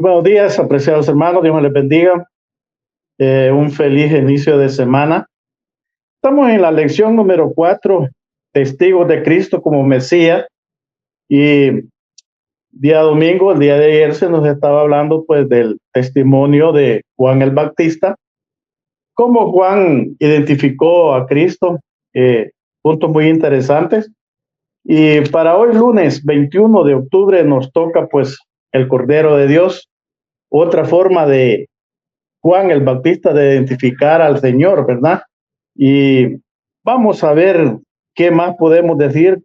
buenos días, apreciados hermanos, Dios me les bendiga. Un feliz inicio de semana. Estamos en la lección número 4, testigos de Cristo como Mesías. Y día domingo, el día de ayer, se nos estaba hablando pues del testimonio de Juan el Bautista, cómo Juan identificó a Cristo, puntos muy interesantes. Y para hoy, lunes 21 de octubre, nos toca pues el Cordero de Dios, otra forma de Juan el Bautista de identificar al Señor, ¿verdad? Y vamos a ver qué más podemos decir,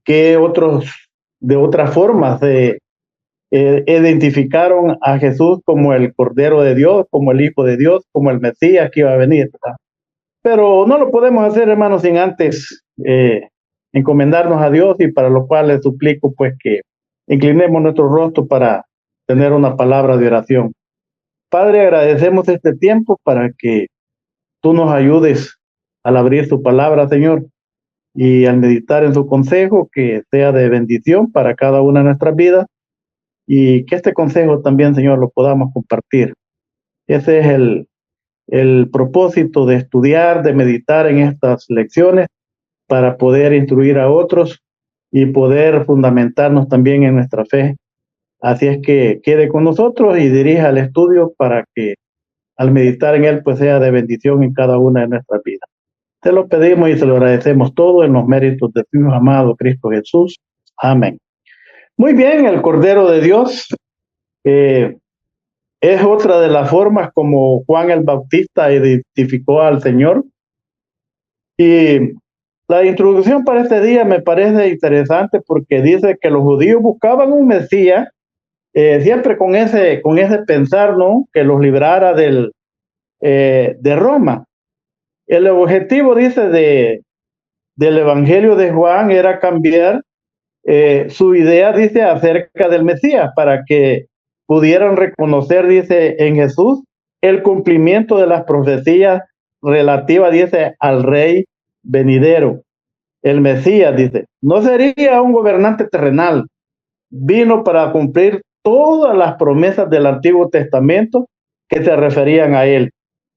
qué otros, de otras formas de identificaron a Jesús como el Cordero de Dios, como el Hijo de Dios, como el Mesías que iba a venir, ¿verdad? Pero no lo podemos hacer, hermanos, sin antes encomendarnos a Dios, y para lo cual les suplico pues que inclinemos nuestro rostro para tener una palabra de oración. Padre, agradecemos este tiempo para que tú nos ayudes al abrir tu palabra, Señor, y al meditar en su consejo, que sea de bendición para cada una de nuestras vidas, y que este consejo también, Señor, lo podamos compartir. Ese es el propósito de estudiar, de meditar en estas lecciones, para poder instruir a otros y poder fundamentarnos también en nuestra fe. Así es que quede con nosotros y dirija el estudio para que al meditar en él pues sea de bendición en cada una de nuestras vidas. Te lo pedimos y te lo agradecemos todo en los méritos de tu Hijo amado Cristo Jesús. Amén. Muy bien, el Cordero de Dios es otra de las formas como Juan el Bautista identificó al Señor. Y la introducción para este día me parece interesante porque dice que los judíos buscaban un Mesías, siempre con ese pensar, ¿no?, que los librara de Roma. El objetivo, dice, del Evangelio de Juan era cambiar su idea, dice, acerca del Mesías, para que pudieran reconocer, dice, en Jesús el cumplimiento de las profecías relativas, dice, al Rey venidero. El Mesías, dice, no sería un gobernante terrenal, vino para cumplir todas las promesas del Antiguo Testamento que se referían a él,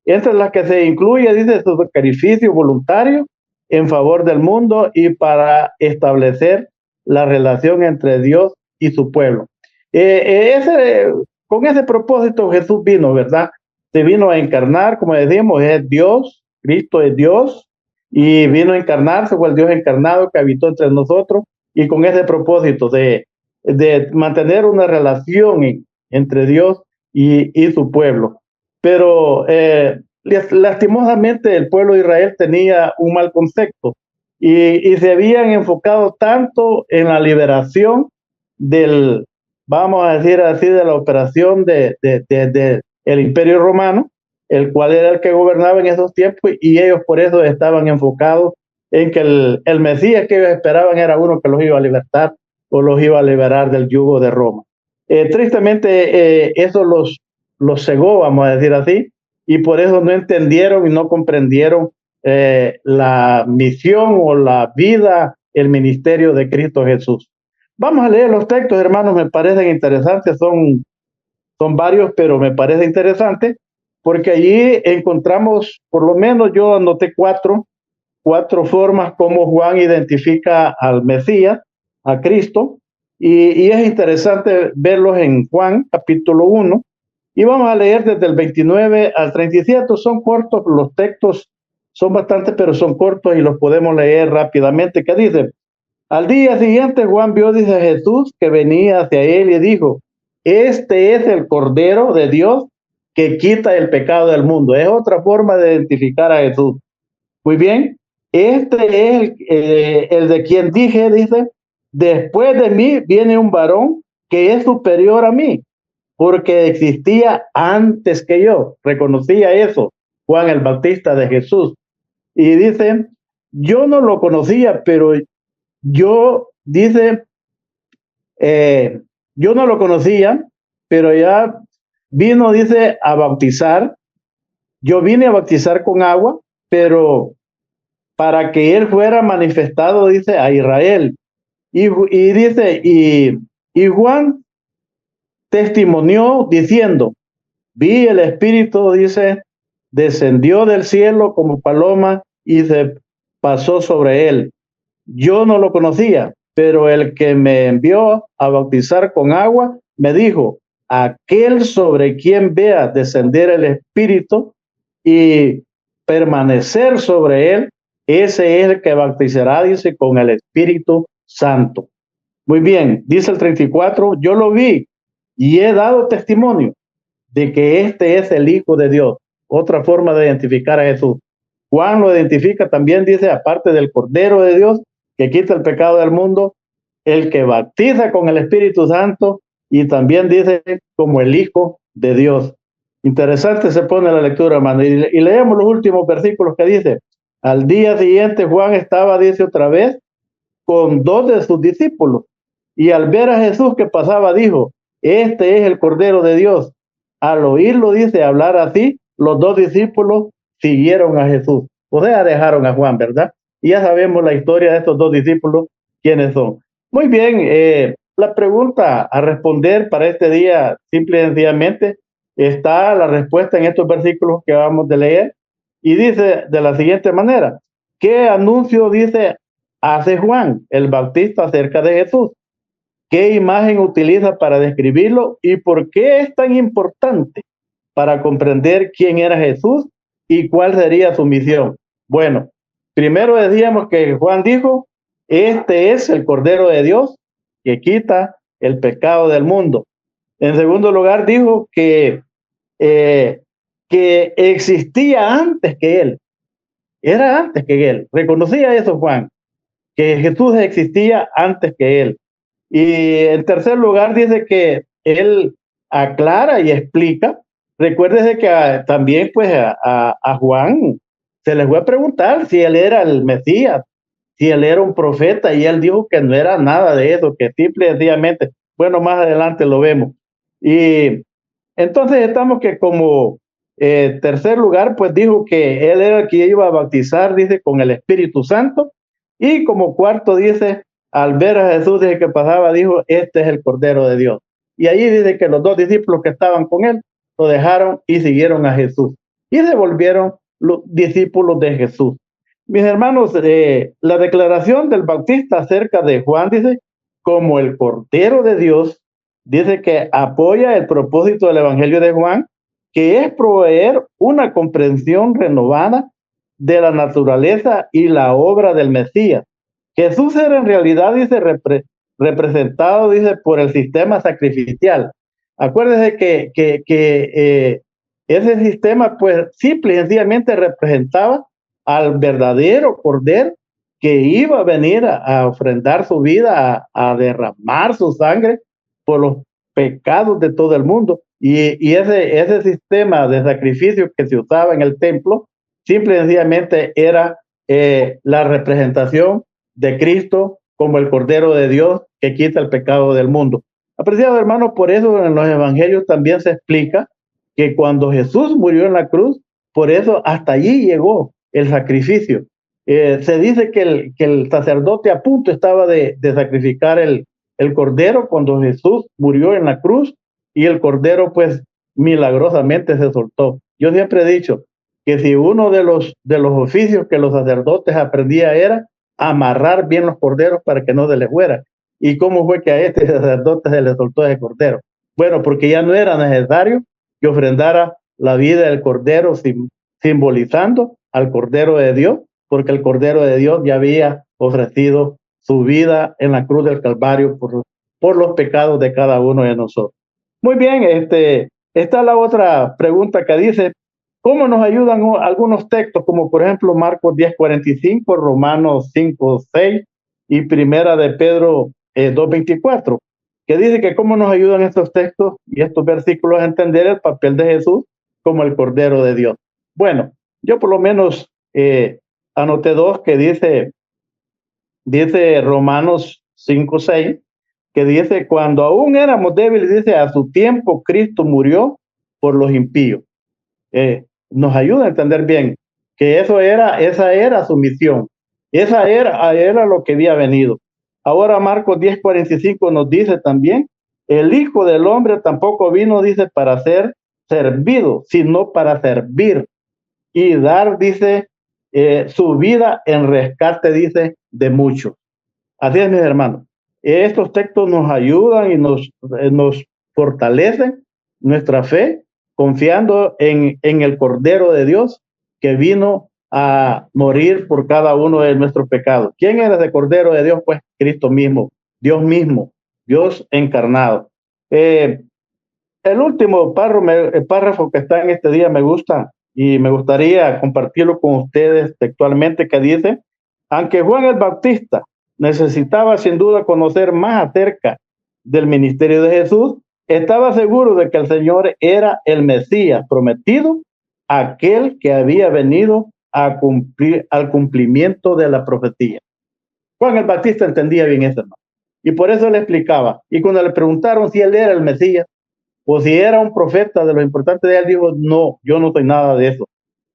entre las que se incluye, dice, su sacrificio voluntario en favor del mundo y para establecer la relación entre Dios y su pueblo. Con ese propósito Jesús vino, ¿verdad? Se vino a encarnar, como decimos, es Dios, Cristo es Dios, y vino a encarnarse, fue el Dios encarnado que habitó entre nosotros, y con ese propósito de mantener una relación entre Dios y su pueblo. Pero lastimosamente el pueblo de Israel tenía un mal concepto y se habían enfocado tanto en la liberación vamos a decir así, de la operación del Imperio Romano, el cual era el que gobernaba en esos tiempos, y ellos por eso estaban enfocados en que el Mesías que ellos esperaban era uno que los iba a libertar o los iba a liberar del yugo de Roma. Tristemente eso los cegó, vamos a decir así, y por eso no entendieron y no comprendieron la misión o la vida, el ministerio de Cristo Jesús. Vamos a leer los textos, hermanos, me parecen interesantes, son varios, pero me parece interesante, porque allí encontramos, por lo menos yo anoté cuatro formas como Juan identifica al Mesías, a Cristo, y es interesante verlos en Juan, capítulo 1, y vamos a leer desde el 29 al 37, son cortos, los textos son bastantes, pero son cortos y los podemos leer rápidamente. ¿Qué dice? Al día siguiente Juan vio, dice, a Jesús que venía hacia él y dijo, este es el Cordero de Dios que quita el pecado del mundo. Es otra forma de identificar a Jesús. Muy bien, este es el de quien dije, dice, después de mí viene un varón que es superior a mí, porque existía antes que yo. Reconocía eso Juan el Bautista de Jesús. Y dice, yo no lo conocía, pero yo, dice, yo no lo conocía, pero ya vino, dice, a bautizar. Yo vine a bautizar con agua, pero para que él fuera manifestado, dice, a Israel. Y dice, y Juan testimonió diciendo, vi el Espíritu, dice, descendió del cielo como paloma y se pasó sobre él. Yo no lo conocía, pero el que me envió a bautizar con agua me dijo, aquel sobre quien vea descender el Espíritu y permanecer sobre él, ese es el que bautizará, dice, con el Espíritu Santo. Muy bien, dice el 34, yo lo vi y he dado testimonio de que este es el Hijo de Dios. Otra forma de identificar a Jesús. Juan lo identifica también, dice, aparte del Cordero de Dios, que quita el pecado del mundo, el que bautiza con el Espíritu Santo, y también dice como el Hijo de Dios. Interesante se pone la lectura, hermano. Y leemos los últimos versículos que dice, al día siguiente Juan estaba, dice otra vez, con dos de sus discípulos, y al ver a Jesús que pasaba, dijo, este es el Cordero de Dios. Al oírlo, dice, hablar así, los dos discípulos siguieron a Jesús. O sea, dejaron a Juan, ¿verdad? Y ya sabemos la historia de estos dos discípulos, quiénes son. Muy bien, la pregunta a responder para este día, simple y sencillamente, está la respuesta en estos versículos que vamos de leer, y dice de la siguiente manera, ¿qué anuncio, dice, hace Juan el Bautista acerca de Jesús? ¿Qué imagen utiliza para describirlo y por qué es tan importante para comprender quién era Jesús y cuál sería su misión? Bueno, primero decíamos que Juan dijo, este es el Cordero de Dios que quita el pecado del mundo. En segundo lugar dijo que existía antes que él, era antes que él, reconocía eso Juan, que Jesús existía antes que él. Y en tercer lugar dice que él aclara y explica. Recuérdese que también pues a Juan se le fue a preguntar si él era el Mesías, si él era un profeta, y él dijo que no era nada de eso, que simple y sencillamente, bueno, más adelante lo vemos. Y entonces estamos que como tercer lugar, pues dijo que él era el que iba a bautizar, dice, con el Espíritu Santo. Y como cuarto dice, al ver a Jesús desde que pasaba, dijo, este es el Cordero de Dios. Y ahí dice que los dos discípulos que estaban con él lo dejaron y siguieron a Jesús. Y se volvieron los discípulos de Jesús. Mis hermanos, la declaración del Bautista acerca de Juan dice, como el Cordero de Dios, dice que apoya el propósito del Evangelio de Juan, que es proveer una comprensión renovada de la naturaleza y la obra del Mesías. Jesús era en realidad, dice, representado, dice, por el sistema sacrificial. Acuérdese que ese sistema, pues, simple y sencillamente representaba al verdadero Cordero que iba a venir a ofrendar su vida, a derramar su sangre por los pecados de todo el mundo. Y ese sistema de sacrificio que se usaba en el templo, simple y sencillamente era la representación de Cristo como el Cordero de Dios que quita el pecado del mundo. Apreciados hermanos, por eso en los evangelios también se explica que cuando Jesús murió en la cruz, por eso hasta allí llegó el sacrificio. Se dice que el sacerdote a punto estaba de sacrificar el Cordero cuando Jesús murió en la cruz, y el Cordero pues milagrosamente se soltó. Yo siempre he dicho que si uno de los oficios que los sacerdotes aprendía era amarrar bien los corderos para que no se les fuera. ¿Y cómo fue que a este sacerdote se le soltó ese cordero? Bueno, porque ya no era necesario que ofrendara la vida del cordero simbolizando al Cordero de Dios, porque el Cordero de Dios ya había ofrecido su vida en la cruz del Calvario por los pecados de cada uno de nosotros. Muy bien, está la otra pregunta que dice, ¿cómo nos ayudan algunos textos, como por ejemplo Marcos 10:45, Romanos 5:6 y Primera de Pedro 2:24? Que dice que cómo nos ayudan estos textos y estos versículos a entender el papel de Jesús como el Cordero de Dios. Bueno, yo por lo menos anoté dos que dice Romanos 5:6, que dice, cuando aún éramos débiles, dice, a su tiempo Cristo murió por los impíos. Nos ayuda a entender bien que esa era su misión, esa era lo que había venido. Ahora Marcos 10:45 nos dice también El Hijo del Hombre tampoco vino, dice, para ser servido, sino para servir y dar, dice, su vida en rescate, dice, de muchos. Así es, mis hermanos. Estos textos nos ayudan y nos fortalecen nuestra fe, confiando en el Cordero de Dios que vino a morir por cada uno de nuestros pecados. ¿Quién era ese Cordero de Dios? Pues Cristo mismo, Dios encarnado. El último párrafo que está en este día me gusta y me gustaría compartirlo con ustedes textualmente, que dice: aunque Juan el Bautista necesitaba sin duda conocer más acerca del ministerio de Jesús, estaba seguro de que el Señor era el Mesías prometido, aquel que había venido a cumplir al cumplimiento de la profecía. Juan el Bautista entendía bien eso, hermano, y por eso le explicaba. Y cuando le preguntaron si él era el Mesías o si era un profeta de lo importante de él, dijo: no, yo no soy nada de eso.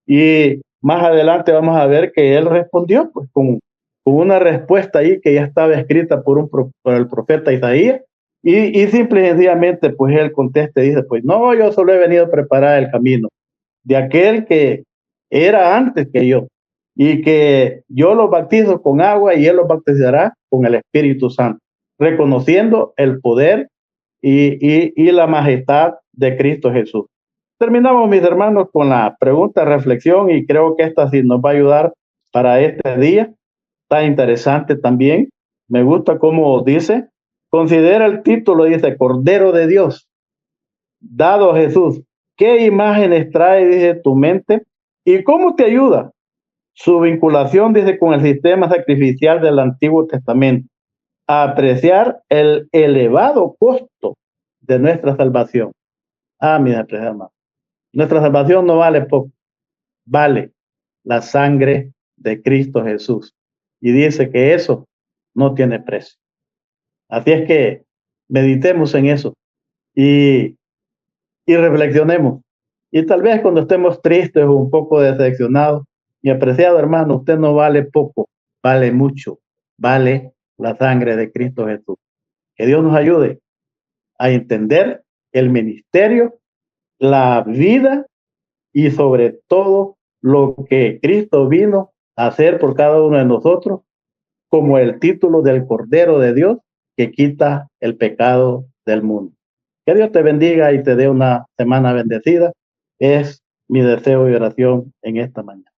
Y más adelante vamos a ver que él respondió pues con una respuesta ahí que ya estaba escrita por el profeta Isaías, y simple y sencillamente pues él contesta y dice: pues no, yo solo he venido a preparar el camino de aquel que era antes que yo, y que yo los bautizo con agua y él los bautizará con el Espíritu Santo, reconociendo el poder y la majestad de Cristo Jesús. Terminamos, mis hermanos, con la pregunta, reflexión, y creo que esta sí nos va a ayudar para este día. Está interesante también. Me gusta cómo dice, considera el título, dice Cordero de Dios, dado a Jesús. ¿Qué imágenes trae, dice, tu mente? ¿Y cómo te ayuda su vinculación, dice, con el sistema sacrificial del Antiguo Testamento a apreciar el elevado costo de nuestra salvación? Mis hermanos, nuestra salvación no vale poco, vale la sangre de Cristo Jesús. Y dice que eso no tiene precio. Así es que meditemos en eso y reflexionemos. Y tal vez cuando estemos tristes o un poco decepcionados, mi apreciado hermano, usted no vale poco, vale mucho, vale la sangre de Cristo Jesús. Que Dios nos ayude a entender el ministerio, la vida y sobre todo lo que Cristo vino a hacer por cada uno de nosotros, como el título del Cordero de Dios que quita el pecado del mundo. Que Dios te bendiga y te dé una semana bendecida. Es mi deseo y oración en esta mañana.